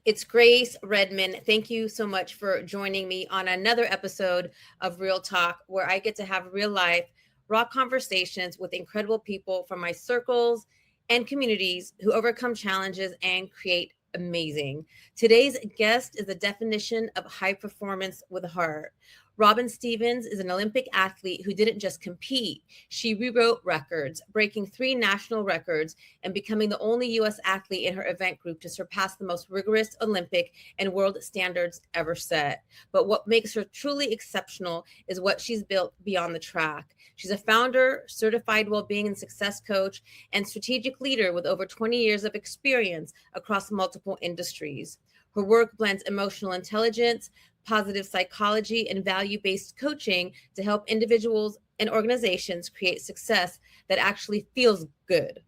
It's Grace Redmond. Thank you so much for joining me on another episode of Real Talk, where I get to have real life, raw conversations with incredible people from my circles and communities who overcome challenges and create amazing. Today's guest is the definition of high performance with heart. Robyn Stevens is an Olympic athlete who didn't just compete, she rewrote records, breaking 3 national records and becoming the only U.S. athlete in her event group to surpass the most rigorous Olympic and world standards ever set. But what makes her truly exceptional is what she's built beyond the track. She's a founder, certified well-being and success coach, and strategic leader with over 20 years of experience across multiple industries. Her work blends emotional intelligence, positive psychology, and value-based coaching to help individuals and organizations create success that actually feels good.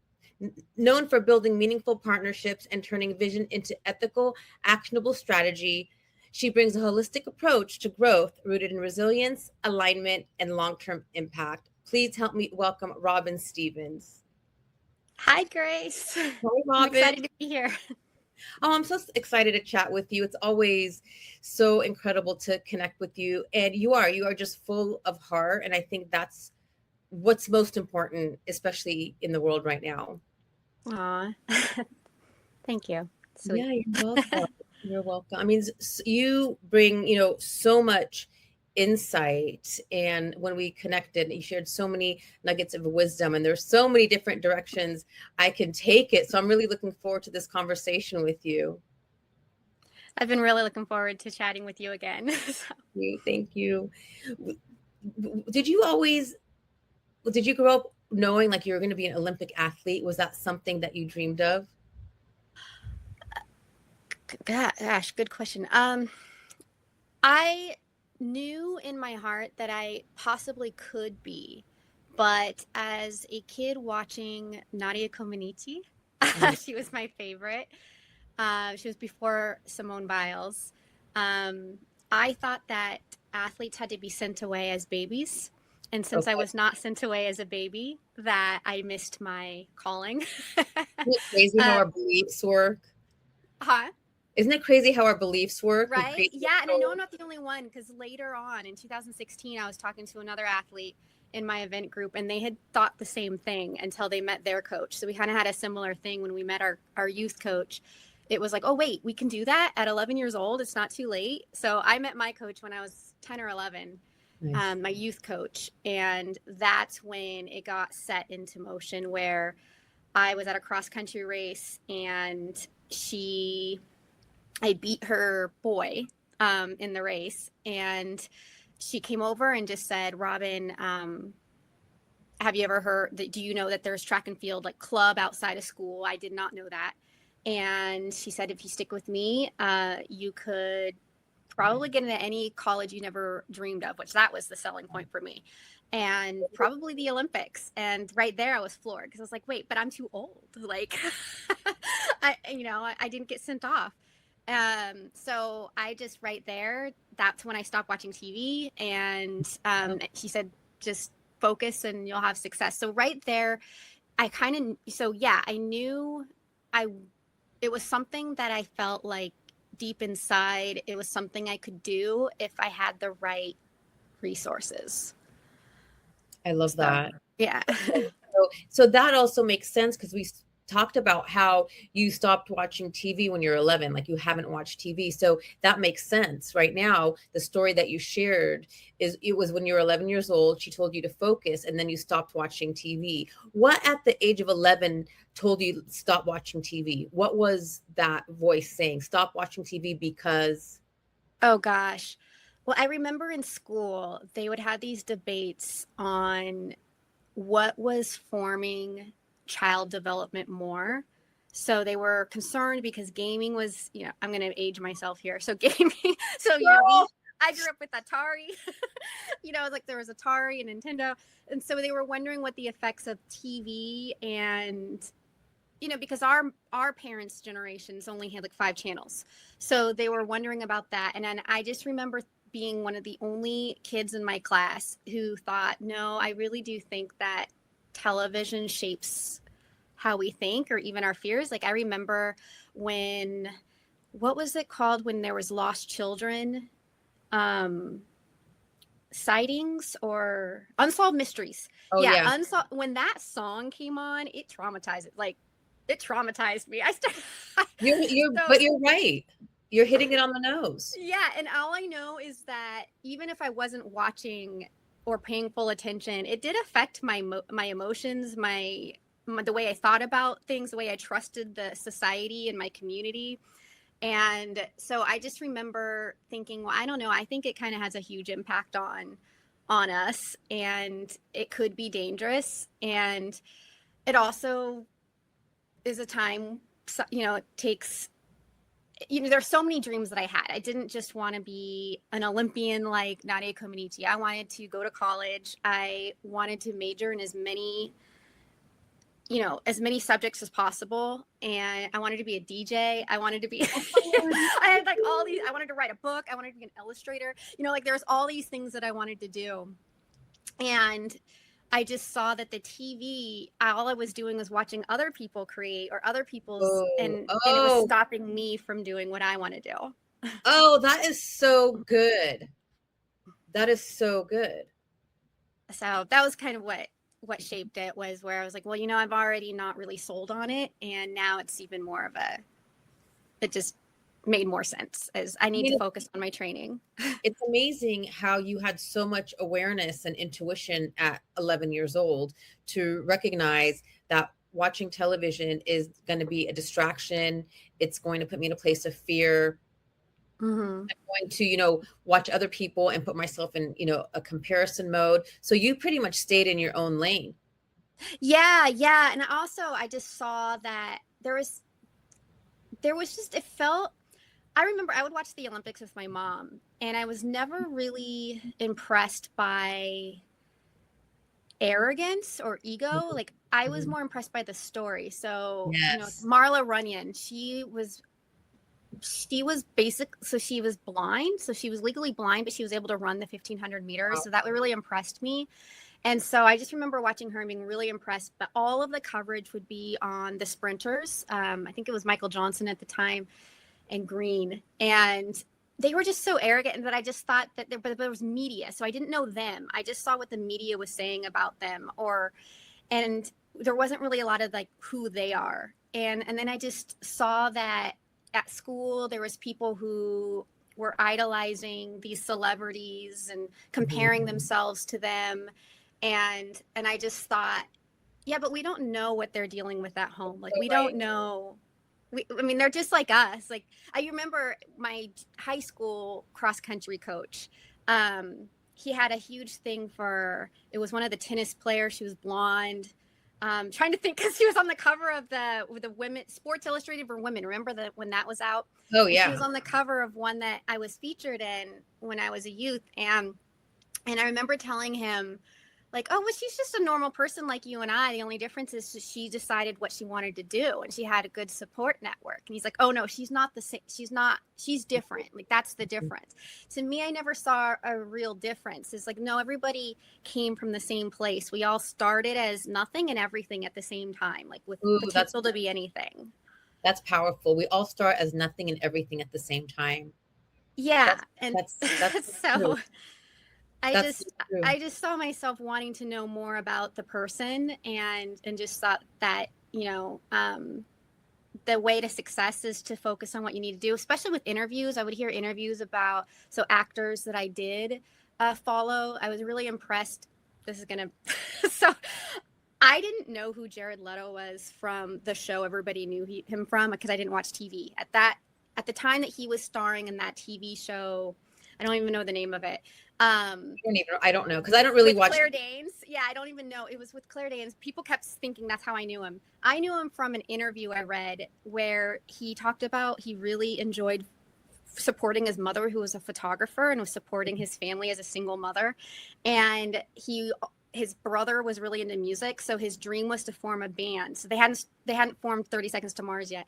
Known for building meaningful partnerships and turning vision into ethical, actionable strategy, she brings a holistic approach to growth rooted in resilience, alignment, and long-term impact. Please help me welcome Robyn Stevens. Hi, Grace. Hi, I'm Robyn. excited to be here. Oh, I'm so excited to chat with you. It's always so incredible to connect with you. And you are just full of heart. And I think that's what's most important, especially in the world right now. Aw. Thank you. Sweet. Yeah, you're welcome. You're welcome. I mean, you bring, so much insight. And when we connected, you shared so many nuggets of wisdom, and there's so many different directions I can take it. So I'm really looking forward to this conversation with you. I've been really looking forward to chatting with you again. Thank you. Did you grow up knowing like you were going to be an Olympic athlete? Was that something that you dreamed of? Gosh, good question. I knew in my heart that I possibly could be, but as a kid watching 𝐑𝐞𝐚𝐥, she was my favorite. She was before Simone Biles. I thought that athletes had to be sent away as babies. And since I was not sent away as a baby, that I missed my calling. Isn't it crazy how our beliefs work? Huh? Isn't it crazy how our beliefs work? Right? Yeah, and I know I'm not the only one, because later on in 2016, I was talking to another athlete in my event group, and they had thought the same thing until they met their coach. So we kind of had a similar thing when we met our youth coach. It was like, oh, wait, we can do that at 11 years old. It's not too late. So I met my coach when I was 10 or 11, nice. My youth coach. And that's when it got set into motion, where I was at a cross country race, and I beat her boy in the race, and she came over and just said, Robyn, have you ever heard do you know that there's track and field like club outside of school? I did not know that. And she said, if you stick with me, you could probably get into any college you never dreamed of, which that was the selling point for me, and probably the Olympics. And right there I was floored, because I was like, wait, but I'm too old. Like, I didn't get sent off. So I just right there, that's when I stopped watching TV, and she said, just focus and you'll have success. So right there, I knew it was something that I felt like deep inside, it was something I could do if I had the right resources. I love that. Yeah. So that also makes sense, because we talked about how you stopped watching TV when you're 11, like you haven't watched TV. So that makes sense. Right now, the story that you shared it was when you were 11 years old, she told you to focus, and then you stopped watching TV. What at the age of 11 told you stop watching TV? What was that voice saying? Stop watching TV because? Oh gosh. Well, I remember in school, they would have these debates on what was forming child development more. So they were concerned because gaming was, I'm going to age myself here. So gaming, I grew up with Atari, like there was Atari and Nintendo. And so they were wondering what the effects of TV and, because our parents' generations only had like 5 channels. So they were wondering about that. And then I just remember being one of the only kids in my class who thought, no, I really do think that television shapes how we think, or even our fears. Like I remember when what was it called when there was lost children? Sightings or Unsolved Mysteries. Oh yeah. When that song came on, it traumatized me. But you're right. You're hitting it on the nose. Yeah, and all I know is that even if I wasn't watching or paying full attention, it did affect my emotions, the way I thought about things, the way I trusted the society and my community. And so I just remember thinking, well, I don't know, I think it kind of has a huge impact on us, and it could be dangerous. And it also is a time, it takes, there's so many dreams that I had. I didn't just want to be an Olympian like 𝐑𝐞𝐿. I wanted to go to college. I wanted to major in as many subjects as possible. And I wanted to be a DJ. I wanted to be, I had like all these, I wanted to write a book. I wanted to be an illustrator. There's all these things that I wanted to do. And I just saw that the TV, all I was doing was watching other people create or other people's, and it was stopping me from doing what I want to do. Oh, that is so good. That is so good. So that was kind of what shaped it, was where I was like, well, I've already not really sold on it. And now it's even more of it just made more sense as I need to focus on my training. It's amazing how you had so much awareness and intuition at 11 years old to recognize that watching television is going to be a distraction. It's going to put me in a place of fear. Mm-hmm. I'm going to, watch other people and put myself in, a comparison mode. So you pretty much stayed in your own lane. Yeah. Yeah. And also I just saw that there was just, it felt, I remember I would watch the Olympics with my mom, and I was never really impressed by arrogance or ego. Like I was more impressed by the story. So, Marla Runyon, she was basic. So she was blind. So she was legally blind, but she was able to run the 1500 meters. Wow. So that really impressed me. And so I just remember watching her and being really impressed, but all of the coverage would be on the sprinters. I think it was Michael Johnson at the time and Green. And they were just so arrogant that I just thought that there was media. So I didn't know them. I just saw what the media was saying about them, and there wasn't really a lot of like who they are. And then I just saw that at school, there was people who were idolizing these celebrities and comparing themselves to them. And I just thought, yeah, but we don't know what they're dealing with at home. Like, we don't know. They're just like us. Like, I remember my high school cross country coach. He had a huge thing it was one of the tennis players. She was blonde. Trying to think, because she was on the cover of the women Sports Illustrated for Women. Remember when that was out? Oh yeah. She was on the cover of one that I was featured in when I was a youth, and I remember telling him, like, oh, well, she's just a normal person like you and I. The only difference is she decided what she wanted to do, and she had a good support network. And he's like, oh no, she's not the same. She's different. Like, that's the difference. To me, I never saw a real difference. It's like, no, everybody came from the same place. We all started as nothing and everything at the same time, like with potential to be anything. That's powerful. We all start as nothing and everything at the same time. Yeah. That's so true. I just saw myself wanting to know more about the person, and just thought that, the way to success is to focus on what you need to do, especially with interviews. I would hear interviews about, actors that I did follow. I was really impressed. So I didn't know who Jared Leto was from the show everybody knew him from, because I didn't watch TV. At the time that he was starring in that TV show, I don't even know the name of it. I don't know, because I don't really watch Claire Danes. Yeah, I don't even know. It was with Claire Danes. People kept thinking that's how I knew him. I knew him from an interview I read where he talked about he really enjoyed supporting his mother, who was a photographer, and was supporting his family as a single mother. And his brother was really into music, so his dream was to form a band. So they hadn't formed 30 Seconds to Mars yet.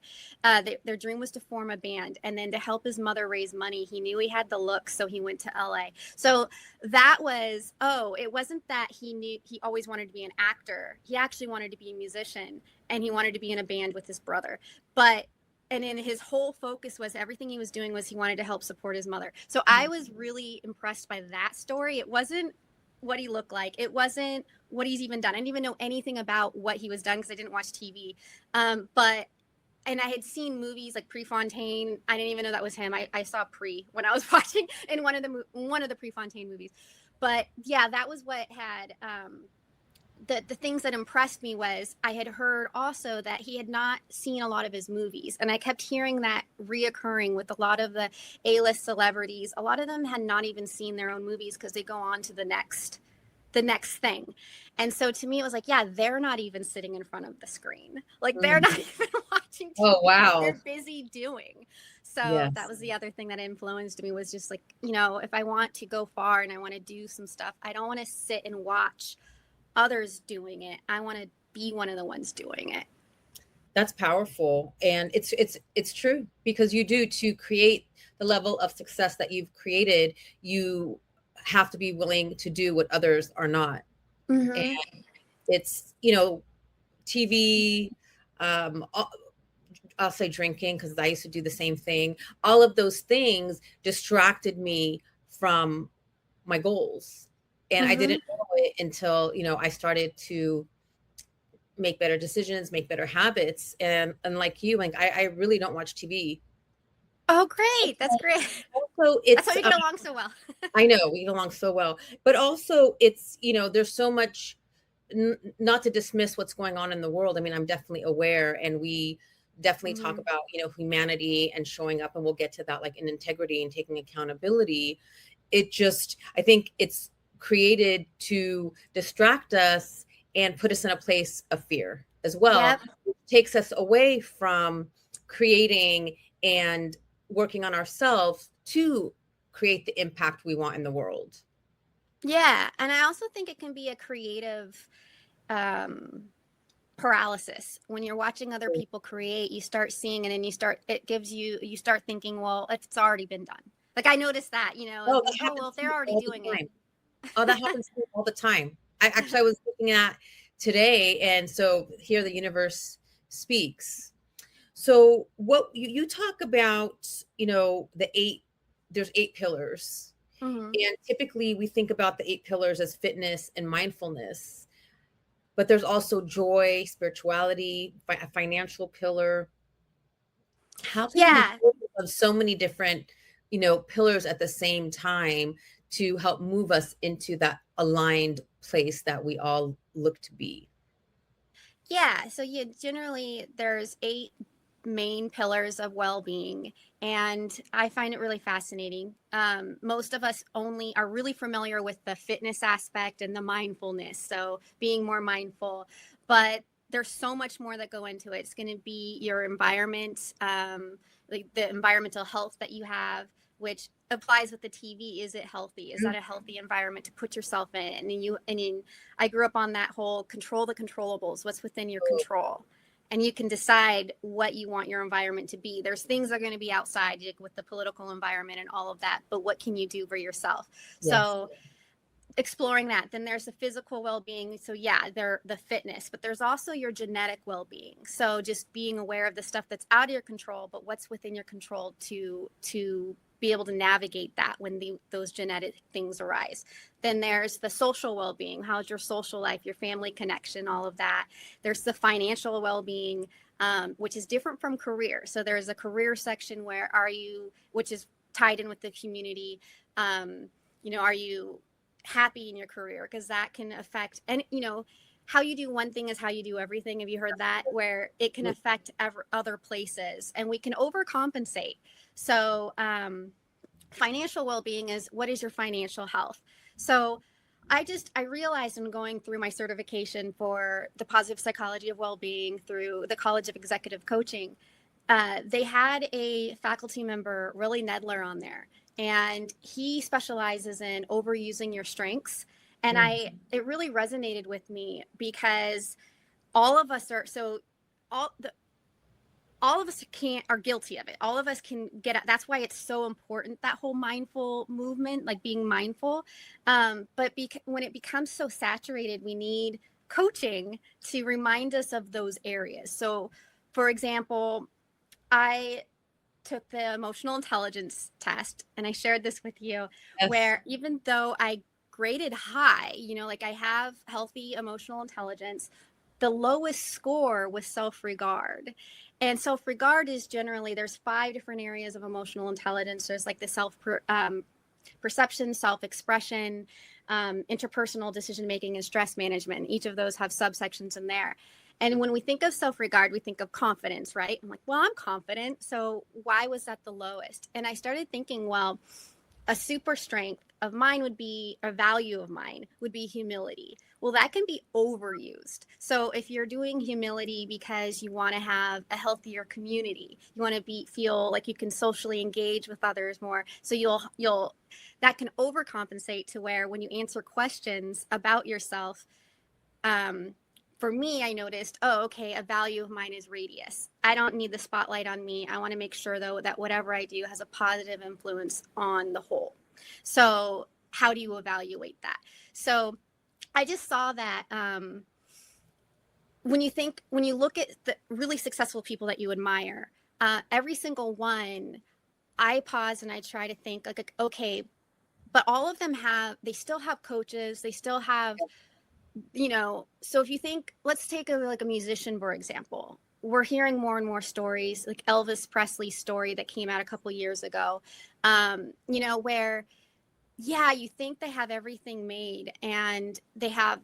Their dream was to form a band, and then to help his mother raise money, he knew he had the look, so he went to LA. So that was, it wasn't that he always wanted to be an actor. He actually wanted to be a musician, and he wanted to be in a band with his brother. But and then his whole focus was everything he was doing was he wanted to help support his mother. So I was really impressed by that story. It wasn't what he looked like. It wasn't what he's even done. I didn't even know anything about what he was done because I didn't watch TV. And I had seen movies like Prefontaine. I didn't even know that was him. I saw Pre when I was watching in one of the Prefontaine movies. But yeah, that was what had the things that impressed me was I had heard also that he had not seen a lot of his movies. And I kept hearing that reoccurring with a lot of the A-list celebrities. A lot of them had not even seen their own movies because they go on to the next thing. And so to me, it was like, yeah, they're not even sitting in front of the screen. Like they're not even watching TV. Oh, wow. They're busy doing. So Yes. that was the other thing that influenced me was just like, you know, if I want to go far and I want to do some stuff, I don't want to sit and watch others doing it. I want to be one of the ones doing it. That's powerful. And it's true, because you do, to create the level of success that you've created, you have to be willing to do what others are not. Mm-hmm. And it's, you know, TV, I'll say drinking, because I used to do the same thing. All of those things distracted me from my goals. And I didn't know it until, you know, I started to make better decisions, make better habits. And like you, like I really don't watch TV. Oh, great. That's great. Also, it's that's why we get along so well. I know we get along so well, but also it's, you know, there's so much, not to dismiss what's going on in the world. I mean, I'm definitely aware, and we definitely talk about, you know, humanity and showing up, and we'll get to that, like in integrity and taking accountability. It just, I think it's created to distract us and put us in a place of fear as well. Yep. It takes us away from creating and working on ourselves to create the impact we want in the world. Yeah. And I also think it can be a creative paralysis. When you're watching other people create, you start seeing it, and you start thinking, well, it's already been done. Like I noticed that, you know, well, if they're already doing it. Oh, that happens to me all the time. I was looking at today, and so here the universe speaks. So what you talk about, you know, there's 8 pillars. And typically we think about the 8 pillars as fitness and mindfulness, but there's also joy, spirituality, a financial pillar. How can you focus on so many different, you know, pillars at the same time to help move us into that aligned place that we all look to be? Yeah. So generally there's 8 main pillars of well-being, and I find it really fascinating. Most of us only are really familiar with the fitness aspect and the mindfulness, so being more mindful, but there's so much more that go into it. It's going to be your environment, like the environmental health that you have, which applies with the TV. Is it healthy? Is that a healthy environment to put yourself in? And I grew up on that whole control the controllables, what's within your control. And you can decide what you want your environment to be. There's things that are going to be outside, like with the political environment and all of that, but what can you do for yourself? Yes. So exploring that. Then there's the physical well-being. So yeah, the fitness, but there's also your genetic well-being. So just being aware of the stuff that's out of your control, but what's within your control to be able to navigate that when those genetic things arise. Then there's the social well-being. How's your social life, your family connection, all of that. There's the financial well-being, which is different from career. So there's a career section where which is tied in with the community. You know, are you happy in your career? Because that can affect, and you know, how you do one thing is how you do everything. Have you heard that? Where it can affect other places, and we can overcompensate. So financial well-being is, what is your financial health? So I realized in going through my certification for the positive psychology of well-being through the College of Executive Coaching, they had a faculty member, Willie Nedler, on there, and he specializes in overusing your strengths. And it really resonated with me, because all of us are guilty of it. All of us can get it. That's why it's so important, that whole mindful movement, like being mindful. But when it becomes so saturated, we need coaching to remind us of those areas. So for example, I took the emotional intelligence test, and I shared this with you, Yes. where even though I graded high, like I have healthy emotional intelligence, the lowest score was self-regard. And self-regard is generally, there's 5 different areas of emotional intelligence. There's like the perception, self-expression, interpersonal decision making, and stress management. Each of those have subsections in there. And when we think of self-regard, we think of confidence, right? I'm like, well, I'm confident, so why was that the lowest? And I started thinking, well, a super strength of mine would be, a value of mine would be humility. Well, that can be overused. So if you're doing humility because you want to have a healthier community, you want to feel like you can socially engage with others more, so you'll that can overcompensate to where when you answer questions about yourself, for me, I noticed, oh, okay, a value of mine is radius. I don't need the spotlight on me. I want to make sure, though, that whatever I do has a positive influence on the whole. So how do you evaluate that? So I just saw that when you look at the really successful people that you admire, every single one, I pause and I try to think like, okay, but all of them they still have coaches, they still have, so if you think, let's take a musician, for example. We're hearing more and more stories, like Elvis Presley's story that came out a couple years ago, where, yeah, you think they have everything made, and they have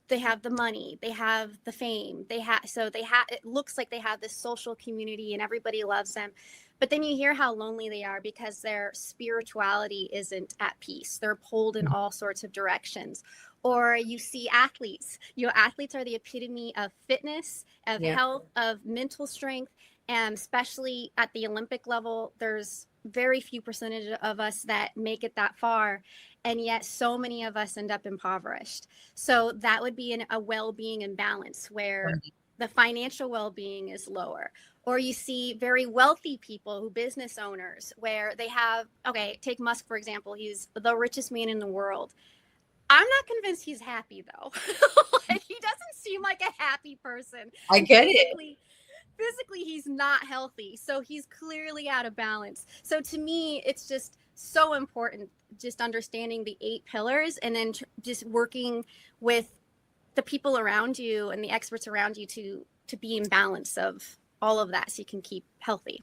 the money, they have the fame, it looks like they have this social community and everybody loves them. But then you hear how lonely they are because their spirituality isn't at peace. They're pulled in all sorts of directions. Or you see athletes. Athletes are the epitome of fitness, of health, of mental strength, and especially at the Olympic level, there's very few percentage of us that make it that far. And yet so many of us end up impoverished. So that would be a well-being imbalance where the financial well-being is lower. Or you see very wealthy people, business owners, where they have, take Musk, for example. He's the richest man in the world. I'm not convinced he's happy, though. Like, he doesn't seem like a happy person. I get it. Physically, he's not healthy. So he's clearly out of balance. So to me, it's just so important, just understanding the 8 pillars, and then just working with the people around you and the experts around you to be in balance of all of that, so you can keep healthy.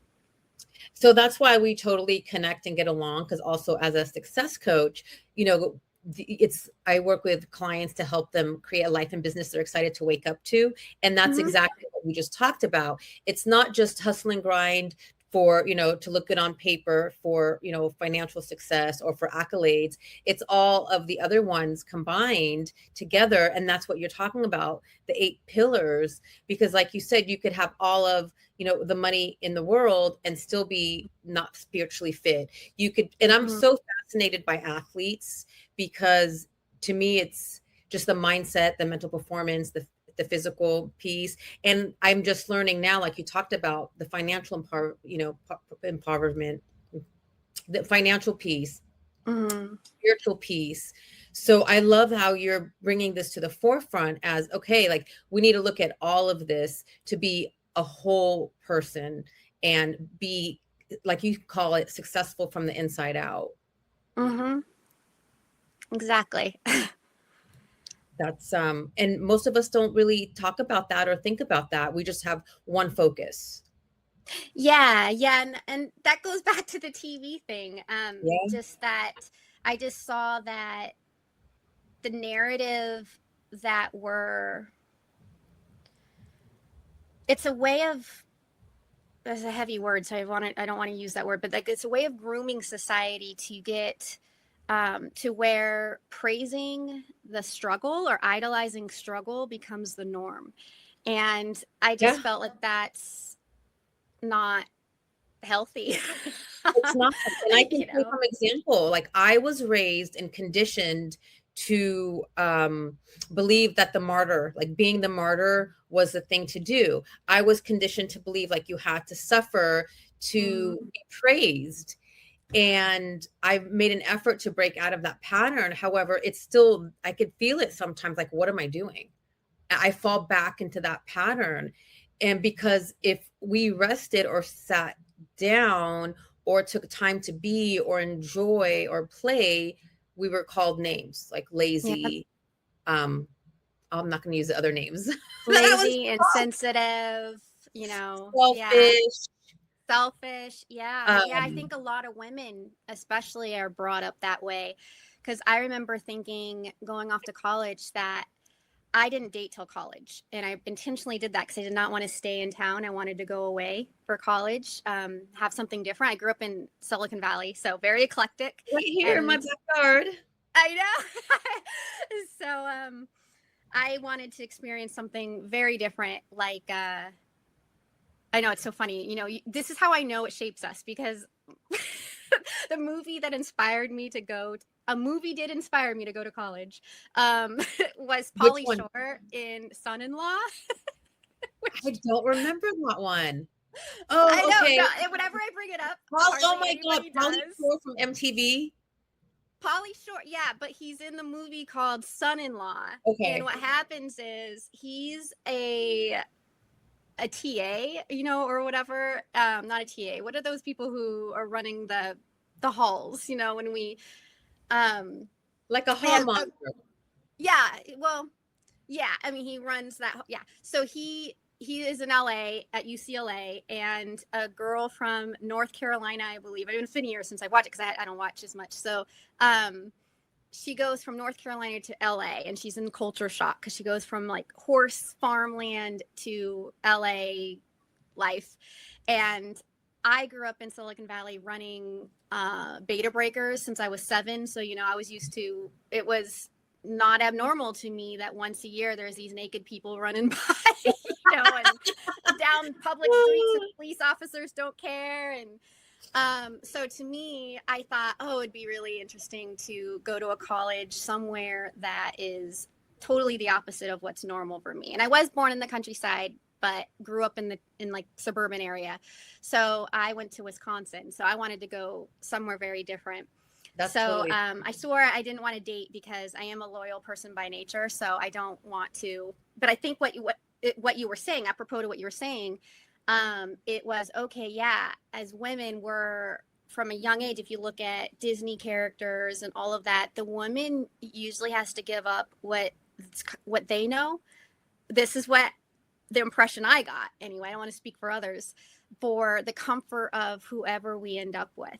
So that's why we totally connect and get along, because also as a success coach, I work with clients to help them create a life and business they're excited to wake up to. And that's exactly what we just talked about. It's not just hustle and grind for, to look good on paper for, financial success or for accolades. It's all of the other ones combined together. And that's what you're talking about, the 8 pillars, because like you said, you could have all of, the money in the world and still be not spiritually fit. You could, and I'm so fascinated by athletes, because to me, it's just the mindset, the mental performance, the physical piece. And I'm just learning now, like you talked about, the financial empowerment, the financial piece, spiritual piece. So I love how you're bringing this to the forefront as, okay, like we need to look at all of this to be a whole person and be, like you call it, successful from the inside out. Exactly. That's and most of us don't really talk about that or think about that. We just have one focus. Yeah, and that goes back to the TV thing. Just that I just saw that the narrative that it's a way of, that's a heavy word, so I don't want to use that word, but like it's a way of grooming society to get to where praising the struggle or idolizing struggle becomes the norm. And I just felt like that's not healthy. It's not. And I can say from example, like I was raised and conditioned to believe that the martyr, like being the martyr, was the thing to do. I was conditioned to believe like you had to suffer to be praised. And I've made an effort to break out of that pattern. However, it's still, I could feel it sometimes, like, what am I doing? I fall back into that pattern. And because if we rested or sat down or took time to be or enjoy or play, we were called names like Yeah. lazy. I'm not going to use the other names. That was Lazy, insensitive, you know. Yeah. selfish. Selfish. Yeah. Yeah. I Um, think a lot of women, especially, are brought up that way. Because I remember thinking going off to college that I didn't date till college. And I intentionally did that because I did not want to stay in town. I wanted to go away for college, have something different. I grew up in Silicon Valley, so very eclectic. right here in my And backyard. I know. So I wanted to experience something very different, like I know it's so funny. You know, this is how I know it shapes us because the movie that inspired me to go, a movie did inspire me to go to college, was Which Pauly one? Shore in Son-in-Law. I don't remember that one. I Oh, know, okay. no, whenever I bring it up, Oh hardly my God, anybody Polly does. Shore from MTV. Pauly Shore, yeah, but he's in the movie called Son-in-Law, and Okay. what happens is he's a TA, you know, or whatever. Not a TA. What are those people who are running the halls? You know, when we Like a hall and monitor. yeah, well, yeah. I mean, he runs that. Yeah. So he is in LA at UCLA, and a girl from North Carolina, I believe. It's been a years since I watched it because I don't watch as much. So um, she goes from North Carolina to LA, and she's in culture shock because she goes from like horse farmland to LA life. And I grew up in Silicon Valley running beta breakers since I was 7. So, you know, I was used to, it was not abnormal to me that once a year there's these naked people running by, you know, and down public streets and police officers don't care. And so to me, I thought, oh, it'd be really interesting to go to a college somewhere that is totally the opposite of what's normal for me. And I was born in the countryside, but grew up in like suburban area. So I went to Wisconsin. So I wanted to go somewhere very different. That's So totally. I swore I didn't want to date because I am a loyal person by nature. So I don't want to. But I think what you were saying, apropos to what you were saying, it was okay. Yeah, as women, we're from a young age. If you look at Disney characters and all of that, the woman usually has to give up what they know. This is what the impression I got anyway. I don't want to speak for others, for the comfort of whoever we end up with.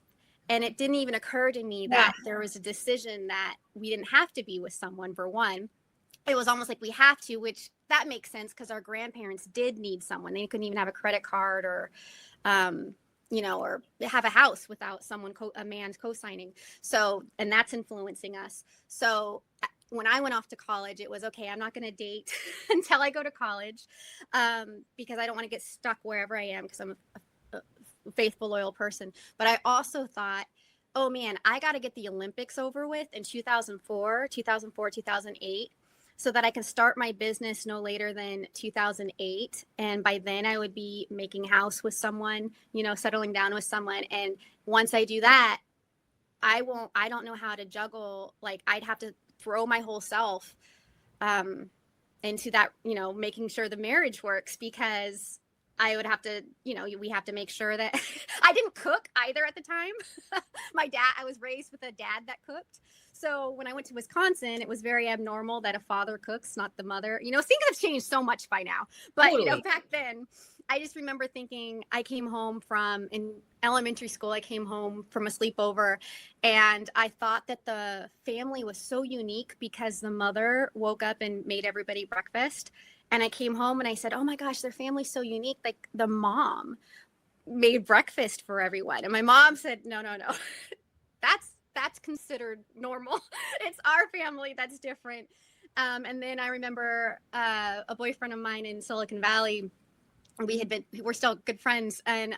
And it didn't even occur to me Yeah. that there was a decision that we didn't have to be with someone for one. It was almost like we have to, which that makes sense because our grandparents did need someone. They couldn't even have a credit card or, you know, or have a house without a man's co-signing. So, and that's influencing us. So when I went off to college, it was okay. I'm not going to date until I go to college because I don't want to get stuck wherever I am because I'm a faithful, loyal person. But I also thought, oh man, I got to get the Olympics over with in 2004, 2008, so that I can start my business no later than 2008. And by then I would be making house with someone, you know, settling down with someone. And once I do that, I don't know how to juggle. Like I'd have to throw my whole self into that, you know, making sure the marriage works because I would have to, you know, we have to make sure that I didn't cook either at the time. I was raised with a dad that cooked. So when I went to Wisconsin, it was very abnormal that a father cooks, not the mother. You know, things have changed so much by now. But, Totally. you know, back then, I just remember thinking I came home in elementary school, I came home from a sleepover and I thought that the family was so unique because the mother woke up and made everybody breakfast. And I came home and I said, oh my gosh, their family's so unique. Like the mom made breakfast for everyone. And my mom said, no, that's considered normal. It's our family that's different. And then I remember a boyfriend of mine in Silicon Valley. We're still good friends. And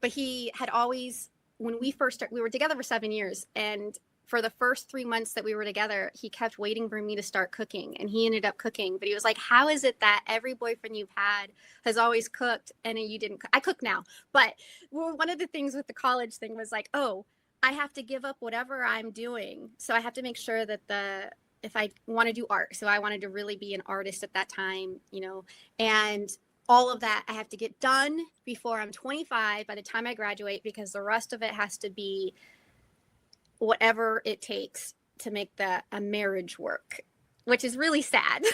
but he had always, when we first started, we were together for 7 years. And for the first 3 months that we were together, he kept waiting for me to start cooking, and he ended up cooking. But he was like, how is it that every boyfriend you've had has always cooked and you didn't I cook now. But one of the things with the college thing was like, oh, I have to give up whatever I'm doing. So I have to make sure that if I want to do art, so I wanted to really be an artist at that time, you know, and all of that I have to get done before I'm 25 by the time I graduate, because the rest of it has to be whatever it takes to make a marriage work, which is really sad.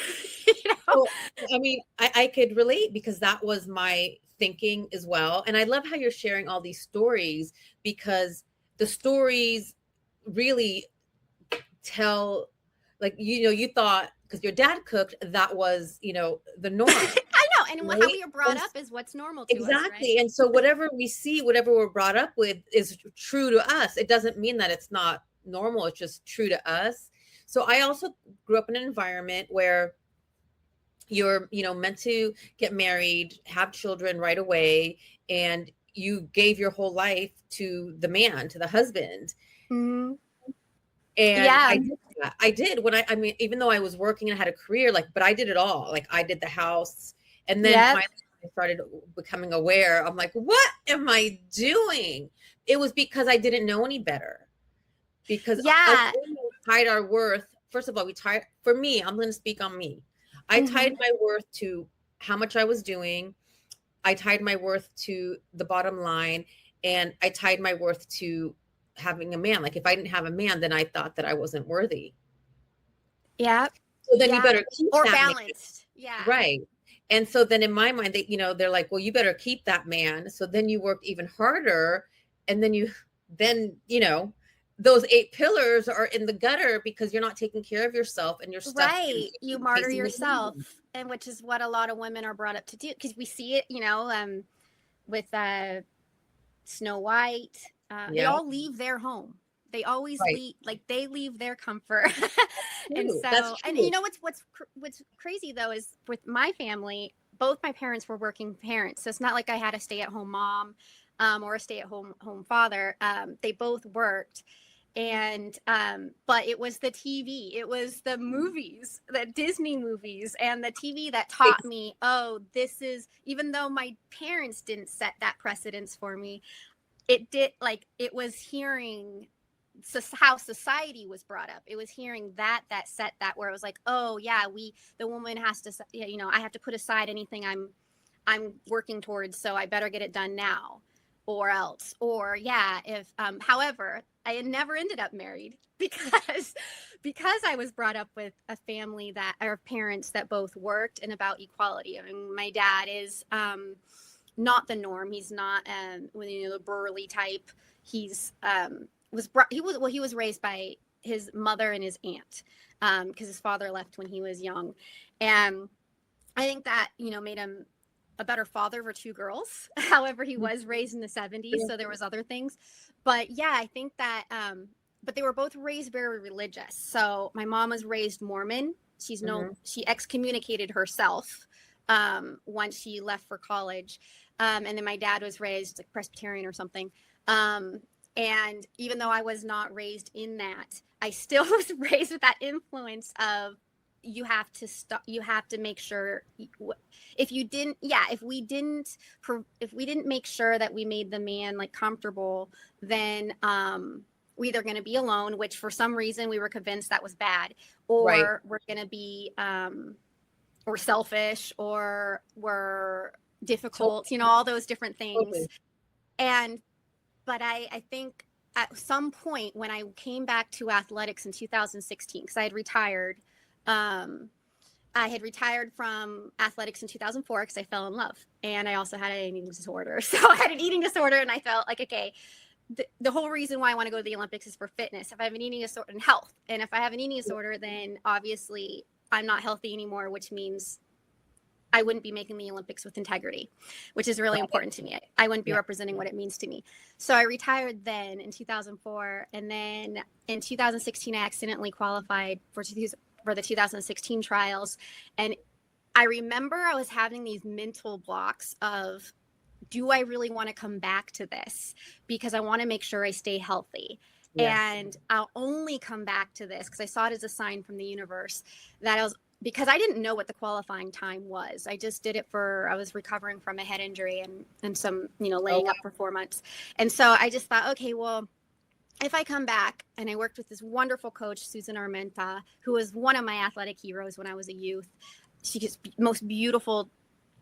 Well, I mean, I could relate because that was my thinking as well. And I love how you're sharing all these stories, because the stories really tell, like, you thought because your dad cooked, that was, the norm. I know. And right? how we are brought up is what's normal to us. Exactly. Right? And so whatever we see, whatever we're brought up with is true to us. It doesn't mean that it's not normal. It's just true to us. So I also grew up in an environment where you're, meant to get married, have children right away, and you gave your whole life to the man, to the husband. Mm-hmm. And yeah. I did that. I did when I mean, even though I was working and had a career, but I did it all. Like, I did the house. And then finally I started becoming aware. I'm like, what am I doing? It was because I didn't know any better. Because we tied our worth. First of all, for me, I'm going to speak on me. I tied my worth to how much I was doing. I tied my worth to the bottom line. And I tied my worth to having a man. Like, if I didn't have a man, then I thought that I wasn't worthy. Yeah. So then you better keep or that balanced. Man. Yeah. Right. And so then in my mind, they're like, well, you better keep that man. So then you work even harder. And then those 8 pillars are in the gutter because you're not taking care of yourself and you're stuck. Right. You martyr yourself. And which is what a lot of women are brought up to do. Because we see it, with Snow White. They all leave their home. They always leave, they leave their comfort. And so, and what's crazy though, is with my family, both my parents were working parents. So it's not like I had a stay-at-home mom, or a stay-at-home father. They both worked. And, but it was the TV, it was the movies, the Disney movies and the TV that taught me, this is, even though my parents didn't set that precedence for me, it did, it was hearing how society was brought up. It was hearing that set that, where it was like, the woman has to, I have to put aside anything I'm working towards. So I better get it done now or else, however, I had never ended up married because I was brought up with a family or parents that both worked, and about equality. I mean, my dad is, not the norm. He's not, the burly type. He's, he was raised by his mother and his aunt, because his father left when he was young. And I think that, made him a better father for 2 girls. However, he was raised in the 70s. So there was other things, but I think that, but they were both raised very religious. So my mom was raised Mormon. She excommunicated herself, once she left for college. And then my dad was raised like Presbyterian or something. And even though I was not raised in that, I still was raised with that influence of, you have to stop. You have to make sure, if we didn't make sure that we made the man comfortable, then we're either going to be alone, which for some reason we were convinced that was bad, or we're going to be or selfish, or we're difficult, all those different things. But I think at some point when I came back to athletics in 2016, because I had retired, I had retired from athletics in 2004 because I fell in love, and I also had an eating disorder. So I had an eating disorder, and I felt like, okay, the whole reason why I want to go to the Olympics is for fitness. If I have an eating disorder, and health, and if I have an eating disorder, then obviously I'm not healthy anymore, which means I wouldn't be making the Olympics with integrity, which is really important to me. I wouldn't be representing what it means to me. So I retired then in 2004. And then in 2016, I accidentally qualified for the 2016 trials. And I remember I was having these mental blocks of, do I really want to come back to this? Because I want to make sure I stay healthy. Yes. And I'll only come back to this because I saw it as a sign from the universe that because I didn't know what the qualifying time was. I just did it I was recovering from a head injury and some, laying up for 4 months. And so I just thought, okay, well, if I come back, and I worked with this wonderful coach, Susan Armenta, who was one of my athletic heroes when I was a youth. She's most beautiful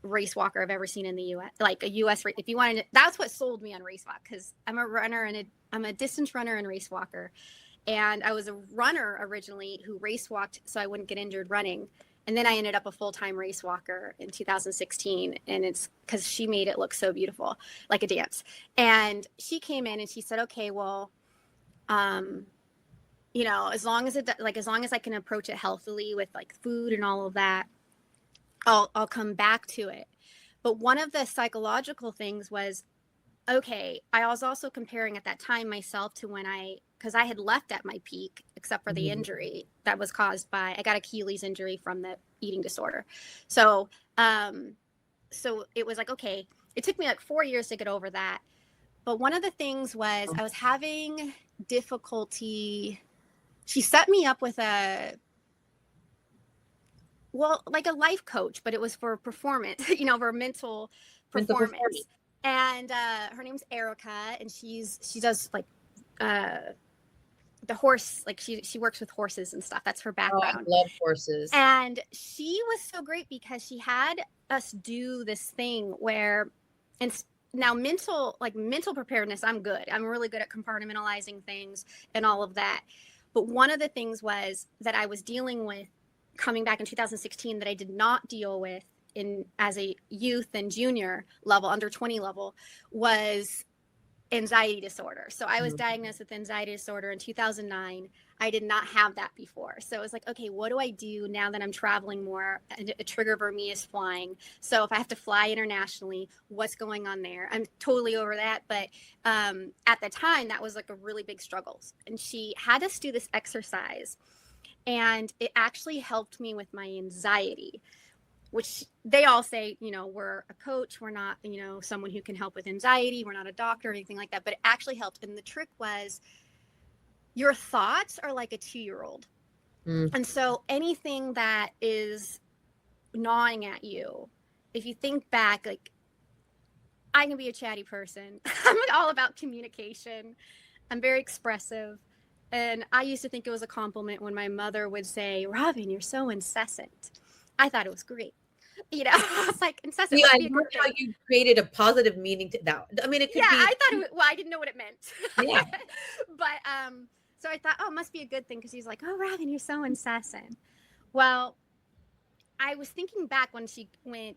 race walker I've ever seen in the US, like a US race. If you wanted to, that's what sold me on race walk, because I'm a runner and I'm a distance runner and race walker. And I was a runner originally who race walked so I wouldn't get injured running. And then I ended up a full-time race walker in 2016. And it's because she made it look so beautiful, like a dance. And she came in and she said, okay, well, you know, as long as I can approach it healthily with like food and all of that, I'll come back to it. But one of the psychological things was, okay, I was also comparing at that time myself to because I had left at my peak, except for the injury that was caused by, I got Achilles injury from the eating disorder. So, so it was like, okay, it took me like 4 years to get over that. But one of the things was I was having difficulty. She set me up with like a life coach, but it was for performance, you know, for mental performance. And her name's Erica, and she does like the horse, like she works with horses and stuff. That's her background. Oh, I love horses. And she was so great because she had us do this thing where, and now mental preparedness, I'm good. I'm really good at compartmentalizing things and all of that. But one of the things was that I was dealing with coming back in 2016 that I did not deal with as a youth and junior level, under 20 level, was anxiety disorder. So I was diagnosed with anxiety disorder in 2009. I did not have that before. So it was like, okay, what do I do now that I'm traveling more? A trigger for me is flying. So if I have to fly internationally, what's going on there? I'm totally over that. But at the time, that was like a really big struggle. And she had us do this exercise, and it actually helped me with my anxiety, which they all say, you know, we're a coach, we're not, you know, someone who can help with anxiety, we're not a doctor or anything like that, but it actually helped. And the trick was, your thoughts are like a 2-year-old. And so anything that is gnawing at you, if you think back, like, I can be a chatty person. I'm all about communication. I'm very expressive. And I used to think it was a compliment when my mother would say, Robyn, you're so incessant. I thought it was great. You know, I was like, incessant. Yeah, I love how you created a positive meaning to that. I mean, it could be. Yeah, I thought well, I didn't know what it meant. Yeah. But so I thought, oh, it must be a good thing, because he's like, oh, Robyn, you're so incessant. Well, I was thinking back when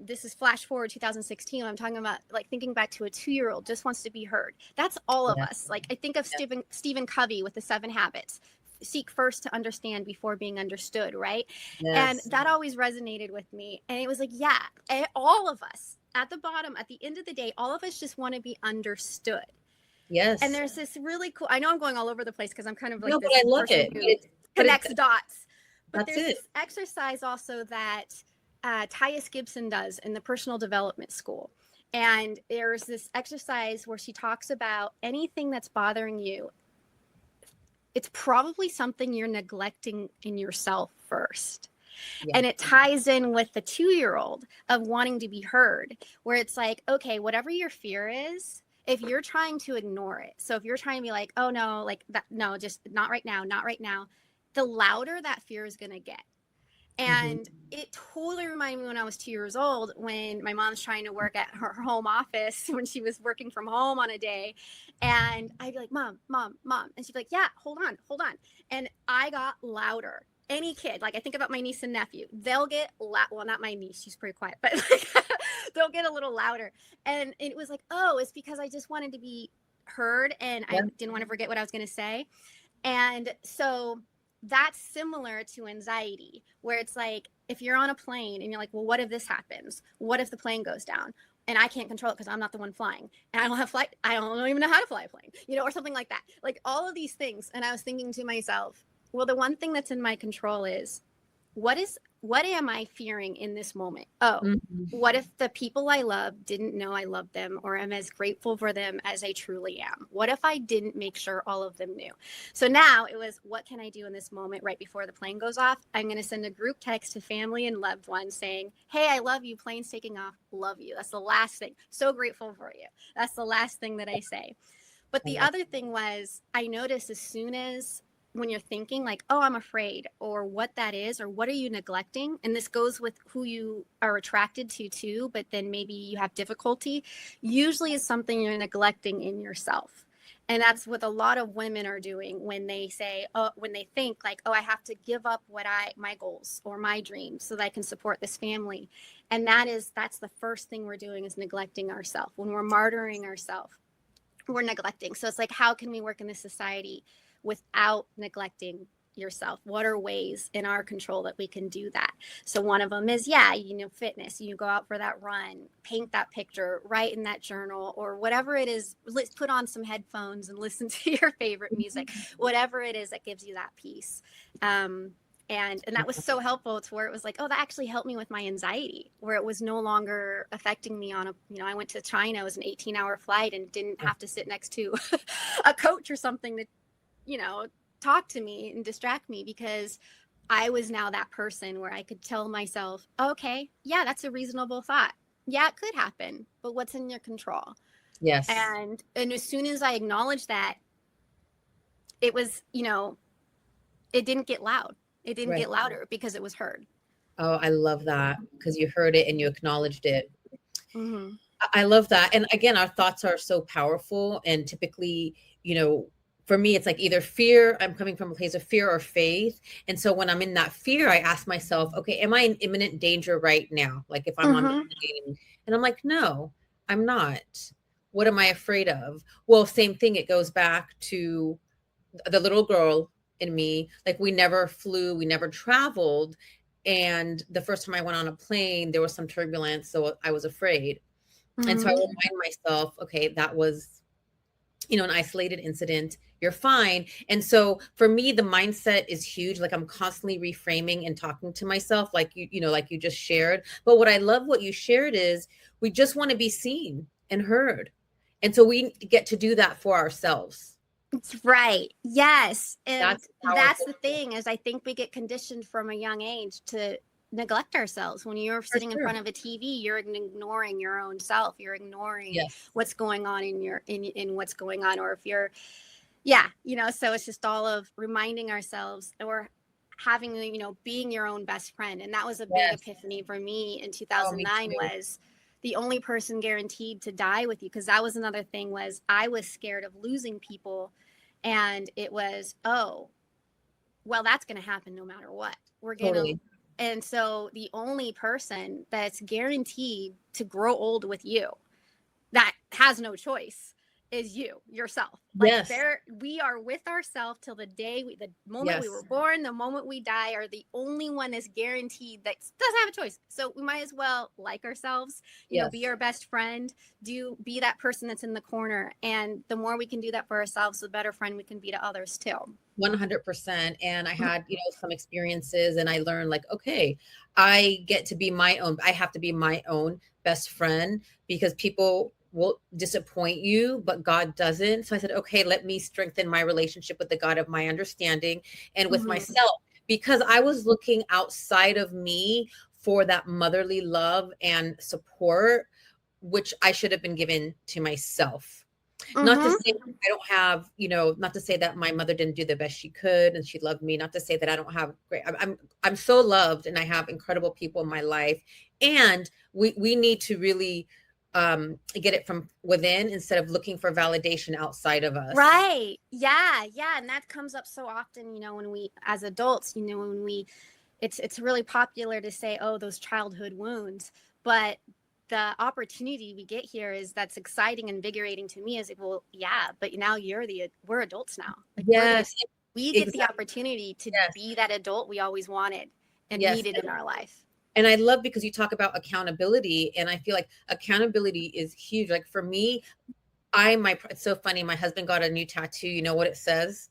this is flash forward 2016, I'm talking about like thinking back to a 2-year-old just wants to be heard. That's all of us. Like I think of Stephen Covey with the 7 Habits. Seek first to understand before being understood, right? Yes. And that always resonated with me. And it was like, yeah, all of us at the bottom, at the end of the day, all of us just want to be understood. Yes. And there's this really cool, I know I'm going all over the place because I'm kind of like, no, but I love it. Connects dots. But there's this exercise also that Thais Gibson does in the personal development school. And there's this exercise where she talks about anything that's bothering you. It's probably something you're neglecting in yourself first. Yeah. And it ties in with the 2-year-old of wanting to be heard, where it's like, okay, whatever your fear is, if you're trying to ignore it. So if you're trying to be like, oh no, like that, no, just not right now, not right now. The louder that fear is going to get. And it totally reminded me when I was 2 years old, when my mom's trying to work at her home office when she was working from home on a day. And I'd be like, mom. And she'd be like, yeah, hold on. And I got louder. Any kid, like I think about my niece and nephew, they'll get loud. Well, not my niece, she's pretty quiet, but like, they'll get a little louder. And it was like, oh, it's because I just wanted to be heard, and I didn't want to forget what I was going to say. And so that's similar to anxiety, where it's like, if you're on a plane and you're like, well, what if this happens? What if the plane goes down? And I can't control it because I'm not the one flying, and I don't even know how to fly a plane, you know, or something like that. Like all of these things. And I was thinking to myself, well, the one thing that's in my control is, what am I fearing in this moment? Oh, what if the people I love didn't know I loved them, or am as grateful for them as I truly am? What if I didn't make sure all of them knew? So now it was, what can I do in this moment right before the plane goes off? I'm going to send a group text to family and loved ones saying, hey, I love you. Plane's taking off. Love you. That's the last thing. So grateful for you. That's the last thing that I say. But the other thing was, I noticed as soon as when you're thinking like, oh, I'm afraid, or what that is, or what are you neglecting? And this goes with who you are attracted to too, but then maybe you have difficulty, usually is something you're neglecting in yourself. And that's what a lot of women are doing when they say, oh, when they think like, oh, I have to give up my goals or my dreams so that I can support this family. And that's the first thing we're doing, is neglecting ourselves. When we're martyring ourselves, we're neglecting. So it's like, how can we work in this society without neglecting yourself? What are ways in our control that we can do that? So one of them is, fitness. You go out for that run, paint that picture, write in that journal, or whatever it is. Let's put on some headphones and listen to your favorite music, whatever it is that gives you that peace. And that was so helpful, to where it was like, oh, that actually helped me with my anxiety, where it was no longer affecting me on I went to China, it was an 18-hour flight, and didn't have to sit next to a coach or something to, talk to me and distract me, because I was now that person where I could tell myself, okay, yeah, that's a reasonable thought. Yeah, it could happen, but what's in your control? Yes. And as soon as I acknowledged that, it was, it didn't get loud. It didn't get louder because it was heard. Oh, I love that, because you heard it and you acknowledged it. Mm-hmm. I love that. And again, our thoughts are so powerful. And typically, for me, it's like either fear, I'm coming from a place of fear, or faith. And so when I'm in that fear, I ask myself, okay, am I in imminent danger right now? Like if I'm on the plane, and I'm like, no, I'm not. What am I afraid of? Well, same thing. It goes back to the little girl in me. Like we never flew, we never traveled. And the first time I went on a plane, there was some turbulence. So I was afraid. And so I remind myself, okay, that was, an isolated incident. You're fine. And so for me, the mindset is huge. Like I'm constantly reframing and talking to myself, like like you just shared. But what I love what you shared is, we just want to be seen and heard. And so we get to do that for ourselves. That's right. Yes. And that's powerful. the thing, is I think we get conditioned from a young age to neglect ourselves. When you're sitting in front of a TV, you're ignoring your own self. You're ignoring what's going on in what's going on. Or if you're, so it's just all of reminding ourselves, or having, being your own best friend. And that was a big epiphany for me in 2009, was the only person guaranteed to die with you. Because that was another thing, was I was scared of losing people. And it was, oh, well, that's going to happen no matter what. We're going to. And so the only person that's guaranteed to grow old with you, that has no choice, is yourself. Like we are with ourselves till the moment we were born, the moment we die, are the only one that's guaranteed, that doesn't have a choice. So we might as well like ourselves, be our best friend, be that person that's in the corner. And the more we can do that for ourselves, the better friend we can be to others too. 100%. And I had, some experiences, and I learned like, okay, I have to be my own best friend, because people will disappoint you, but God doesn't. So I said, okay, let me strengthen my relationship with the God of my understanding and with myself, because I was looking outside of me for that motherly love and support, which I should have been given to myself. Not to say I don't have, not to say that my mother didn't do the best she could and she loved me. Not to say that I don't have I'm so loved, and I have incredible people in my life. And we need to really get it from within, instead of looking for validation outside of us. Right. Yeah. And that comes up so often, when we, as adults, when we, it's really popular to say, oh, those childhood wounds. But the opportunity we get here that's exciting and invigorating to me, is like, well, yeah, but now we're adults now. Like, we get the opportunity to be that adult we always wanted and needed in our life. And I love, because you talk about accountability, and I feel like accountability is huge. Like for me, it's so funny. My husband got a new tattoo. You know what it says?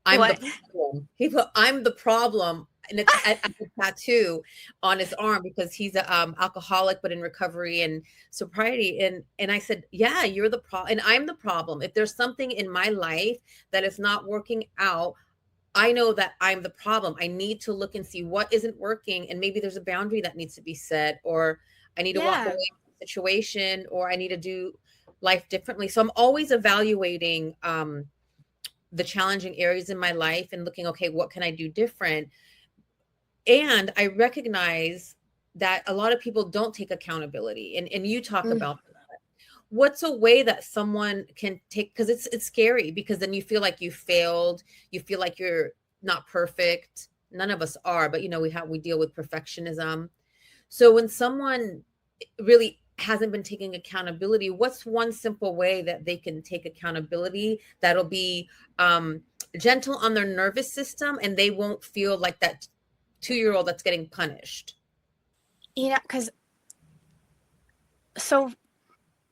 I'm the problem. He put, I'm the problem. And it's a tattoo on his arm, because he's a alcoholic, but in recovery and sobriety. And I said, yeah, you're the problem. And I'm the problem. If there's something in my life that is not working out, I know that I'm the problem. I need to look and see what isn't working. And maybe there's a boundary that needs to be set, or I need to walk away from the situation, or I need to do life differently. So I'm always evaluating the challenging areas in my life and looking, okay, what can I do different? And I recognize that a lot of people don't take accountability, and you talk about that. What's a way that someone can take, because it's scary, because then you feel like you failed, you feel like you're not perfect. None of us are, but we deal with perfectionism. So when someone really hasn't been taking accountability, what's one simple way that they can take accountability that'll be gentle on their nervous system, and they won't feel like that 2-year-old that's getting punished? Because so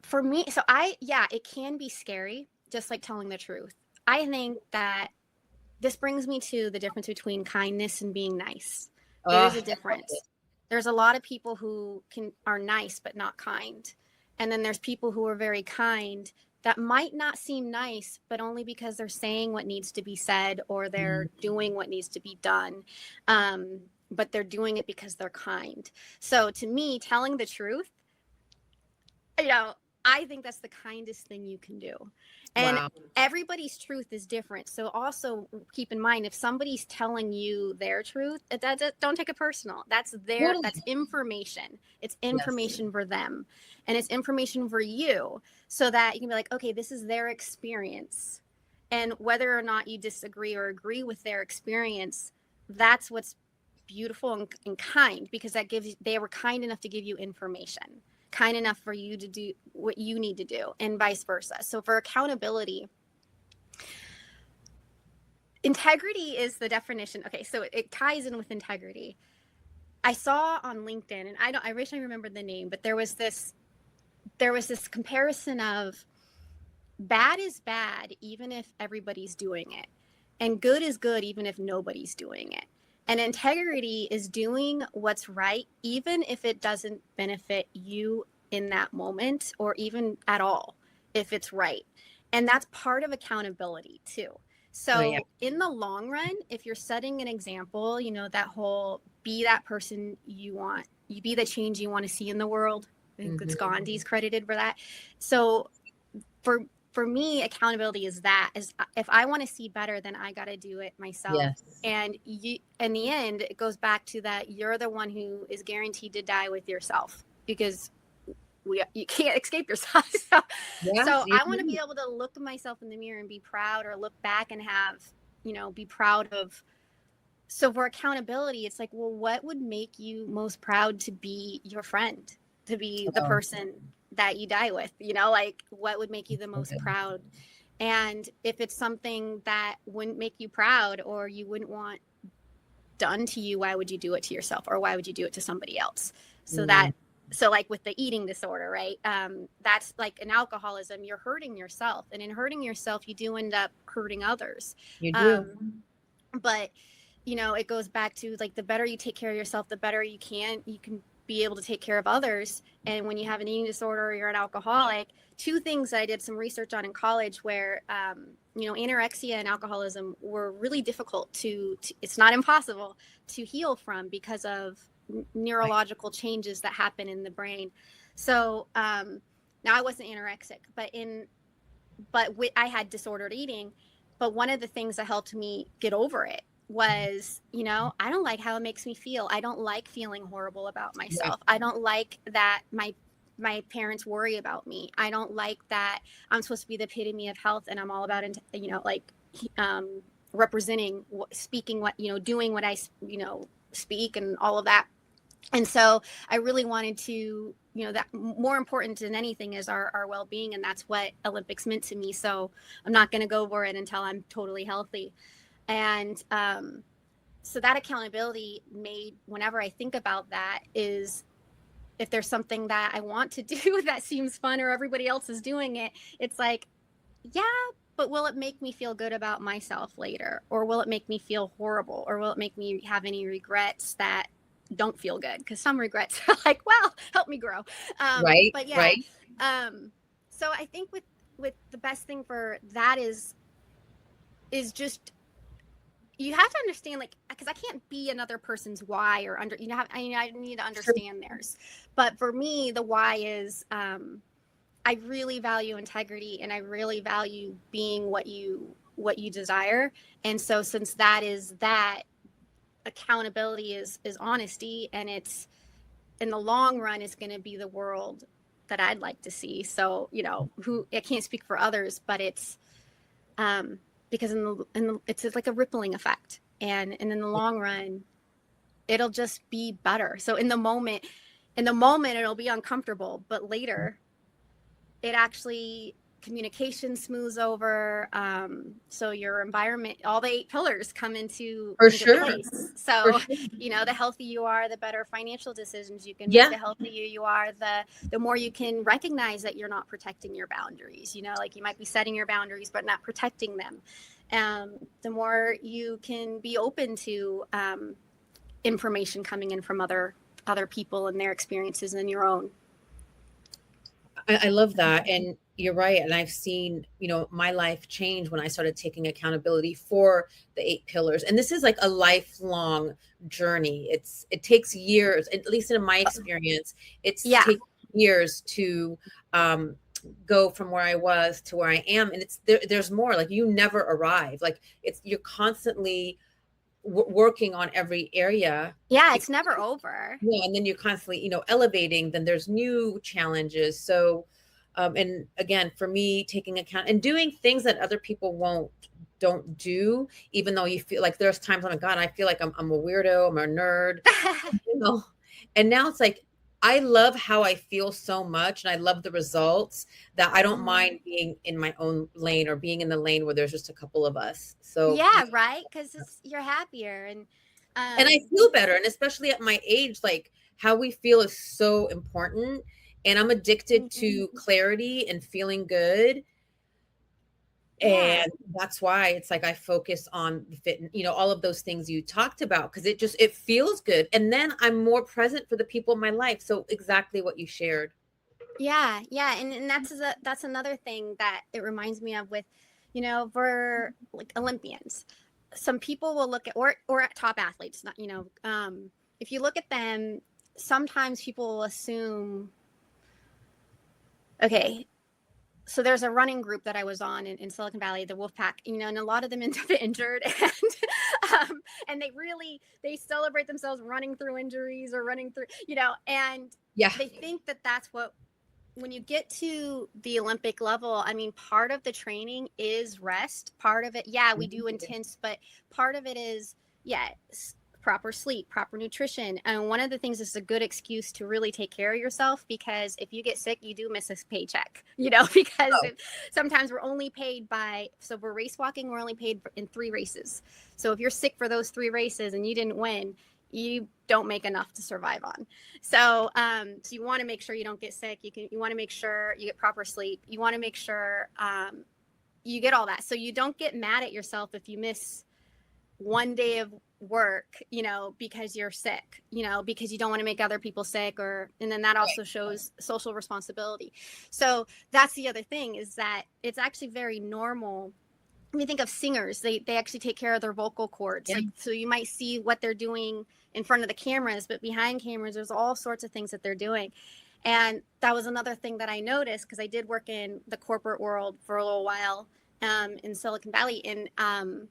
for me, it can be scary, just like telling the truth. I think that this brings me to the difference between kindness and being nice. There's a difference. There's a lot of people who are nice but not kind. And then there's people who are very kind that might not seem nice, but only because they're saying what needs to be said, or they're doing what needs to be done. But they're doing it because they're kind. So to me, telling the truth, I think that's the kindest thing you can do. And everybody's truth is different. So also keep in mind, if somebody's telling you their truth, don't take it personal. That's information. It's information for them, and it's information for you, so that you can be like, okay, this is their experience. And whether or not you disagree or agree with their experience, that's what's beautiful and kind, because they were kind enough to give you information, kind enough for you to do what you need to do, and vice versa. So for accountability, integrity is the definition. Okay, so it ties in with integrity. I saw on LinkedIn, and I wish I remembered the name, but there was this comparison of bad is bad even if everybody's doing it, and good is good even if nobody's doing it. And integrity is doing what's right, even if it doesn't benefit you in that moment, or even at all, if it's right. And that's part of accountability too. So in the long run, if you're setting an example, that whole be that person you want, you be the change you want to see in the world. I think it's Gandhi's credited for that. So for me, accountability is if I want to see better, then I got to do it myself. Yes. And in the end, it goes back to that you're the one who is guaranteed to die with yourself, because you can't escape yourself. So I want to be able to look at myself in the mirror and be proud, or look back and have, be proud of. So for accountability, it's like, well, what would make you most proud to be your friend, to be the person that you die with, like what would make you the most proud? And if it's something that wouldn't make you proud, or you wouldn't want done to you, why would you do it to yourself, or why would you do it to somebody else? So like with the eating disorder, right? That's like in alcoholism, you're hurting yourself, and in hurting yourself, you do end up hurting others. You do. But it goes back to like, the better you take care of yourself, the better you can be able to take care of others. And when you have an eating disorder, or you're an alcoholic, two things I did some research on in college, where anorexia and alcoholism were really difficult to it's not impossible to heal from, because of neurological changes that happen in the brain. So now I wasn't anorexic, but I had disordered eating. But one of the things that helped me get over it was, I don't like how it makes me feel. I don't like feeling horrible about myself. I don't like that my parents worry about me. I don't like that I'm supposed to be the epitome of health, and I'm all about, representing, speaking what, doing what I, speak, and all of that. And so I really wanted to, that more important than anything is our well-being. And that's what Olympics meant to me. So I'm not going to go over it until I'm totally healthy. And so that accountability made, whenever I think about that, is if there's something that I want to do that seems fun, or everybody else is doing it, it's like, yeah, but will it make me feel good about myself later? Or will it make me feel horrible? Or will it make me have any regrets that don't feel good? Because some regrets are like, well, help me grow. But yeah. Right. So I think with the best thing for that is just, you have to understand, like, because I can't be another person's why, or I need to understand theirs. But for me, the why is, I really value integrity, and I really value being what you what you desire. And so since that is that, accountability is honesty, and it's in the long run is going to be the world that I'd like to see. So, you know, who, I can't speak for others, but it's because it's like a rippling effect, and in the long run it'll just be better. So in the moment it'll be uncomfortable, but later it actually, communication smooths over. So your environment, all the 8 pillars come into place. So, you know, the healthier you are, the better financial decisions you can make. The healthier you are, the more you can recognize that you're not protecting your boundaries. You know, like you might be setting your boundaries, but not protecting them. The more you can be open to information coming in from other people and their experiences and your own. I love that. And you're right. And I've seen, you know, my life change when I started taking accountability for the 8 pillars. And this is like a lifelong journey. It takes years, at least in my experience, takes years to go from where I was to where I am. And there's more. Like, you never arrive. Like, you're constantly working on every area. It's never over. And then you're constantly, you know, elevating. Then there's new challenges. So and again, for me, taking account and doing things that other people don't do, even though you feel like there's times, oh my God, I feel like I'm a weirdo, I'm a nerd, you know. And now it's like, I love how I feel so much, and I love the results, that I don't mind being in my own lane, or being in the lane where there's just a couple of us. So right, because you're happier, and I feel better. And especially at my age, like, how we feel is so important. And I'm addicted to clarity and feeling good. And that's why it's like I focus on the fit, you know, all of those things you talked about, because it feels good. And then I'm more present for the people in my life. So exactly what you shared. Yeah. And that's another thing that it reminds me of with, you know, for like Olympians. Some people will look at, or at top athletes, not, you know, if you look at them, sometimes people will assume, okay, so there's a running group that I was on in Silicon Valley, the Wolfpack, you know, and a lot of them end up injured, and they celebrate themselves running through injuries or running through, you know, and they think that that's what, when you get to the Olympic level, I mean, part of the training is rest. Part of it, we do intense, but part of it is, proper sleep, proper nutrition. And one of the things is a good excuse to really take care of yourself, because if you get sick, you do miss a paycheck, you know, because sometimes we're only paid so we're race walking, we're only paid in 3 races. So if you're sick for those 3 races and you didn't win, you don't make enough to survive on. So, so you want to make sure you don't get sick. You want to make sure you get proper sleep. You want to make sure you get all that. So you don't get mad at yourself if you miss one day of work, you know, because you're sick, you know, because you don't want to make other people sick, and then that also shows social responsibility. So that's the other thing, is that it's actually very normal. When you think of singers, they actually take care of their vocal cords. Like, so you might see what they're doing in front of the cameras, but behind cameras, there's all sorts of things that they're doing. And that was another thing that I noticed, because I did work in the corporate world for a little while in Silicon Valley. And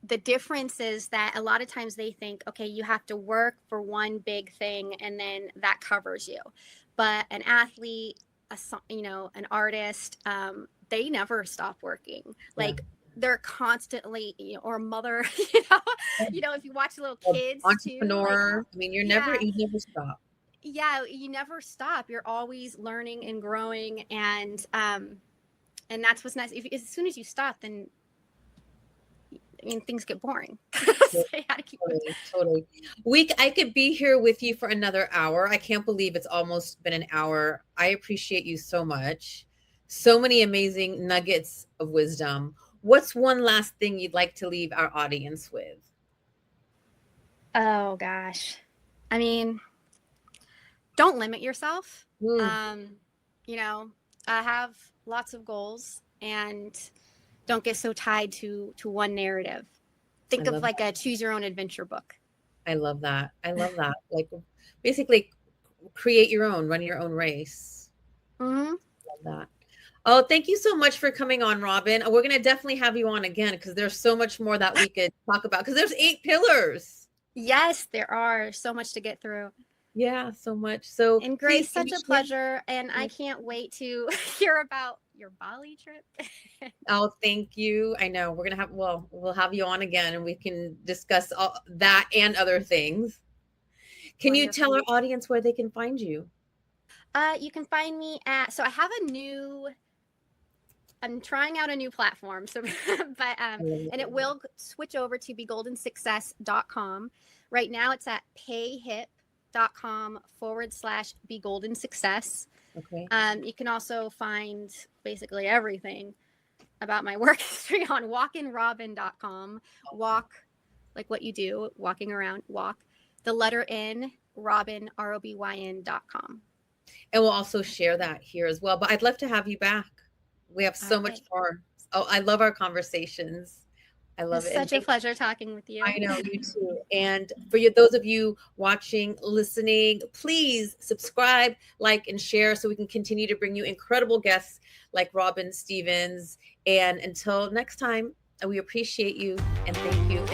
the difference is that a lot of times they think, okay, you have to work for one big thing and then that covers you. But an athlete, you know, an artist, they never stop working. Like, they're constantly, you know, or a mother, you know, if you watch little kids, entrepreneur, I mean, you never stop. You never stop. You're always learning and growing, and that's what's nice. As soon as you stop, then, I mean, things get boring. So you gotta keep totally. I could be here with you for another hour. I can't believe it's almost been an hour. I appreciate you so much. So many amazing nuggets of wisdom. What's one last thing you'd like to leave our audience with? Oh gosh. I mean, don't limit yourself. You know, have lots of goals, and don't get so tied to one narrative. Think of like a choose your own adventure book. I love that. Like, basically create your own, run your own race. Mm-hmm. Love that. Oh, thank you so much for coming on, Robyn. We're going to definitely have you on again because there's so much more that we could talk about because there's 8 pillars. Yes, there are so much to get through. Yeah, so much. So, And Grace, such a pleasure. And I can't wait to hear about your Bali trip. Oh, thank you. I know we're going to have, well, we'll have you on again and we can discuss all that and other things. Can you tell our audience where they can find you? You can find me at, so I have I'm trying out a new platform. So, but, and it will switch over to 𝐵EGoldenSuccess.com. Right now it's at payhip.com/𝐵EGoldenSuccess. Okay. You can also find basically everything about my work history on walkinrobyn.com. Walk, like what you do, walking around, walk. The letter N, Robyn, ROBYN.com. And we'll also share that here as well. But I'd love to have you back. We have so much more. Oh, I love our conversations. I love it. Such a pleasure talking with you. I know, you too. And for you, those of you watching, listening, please subscribe, like, and share so we can continue to bring you incredible guests like Robyn Stevens. And until next time, we appreciate you and thank you.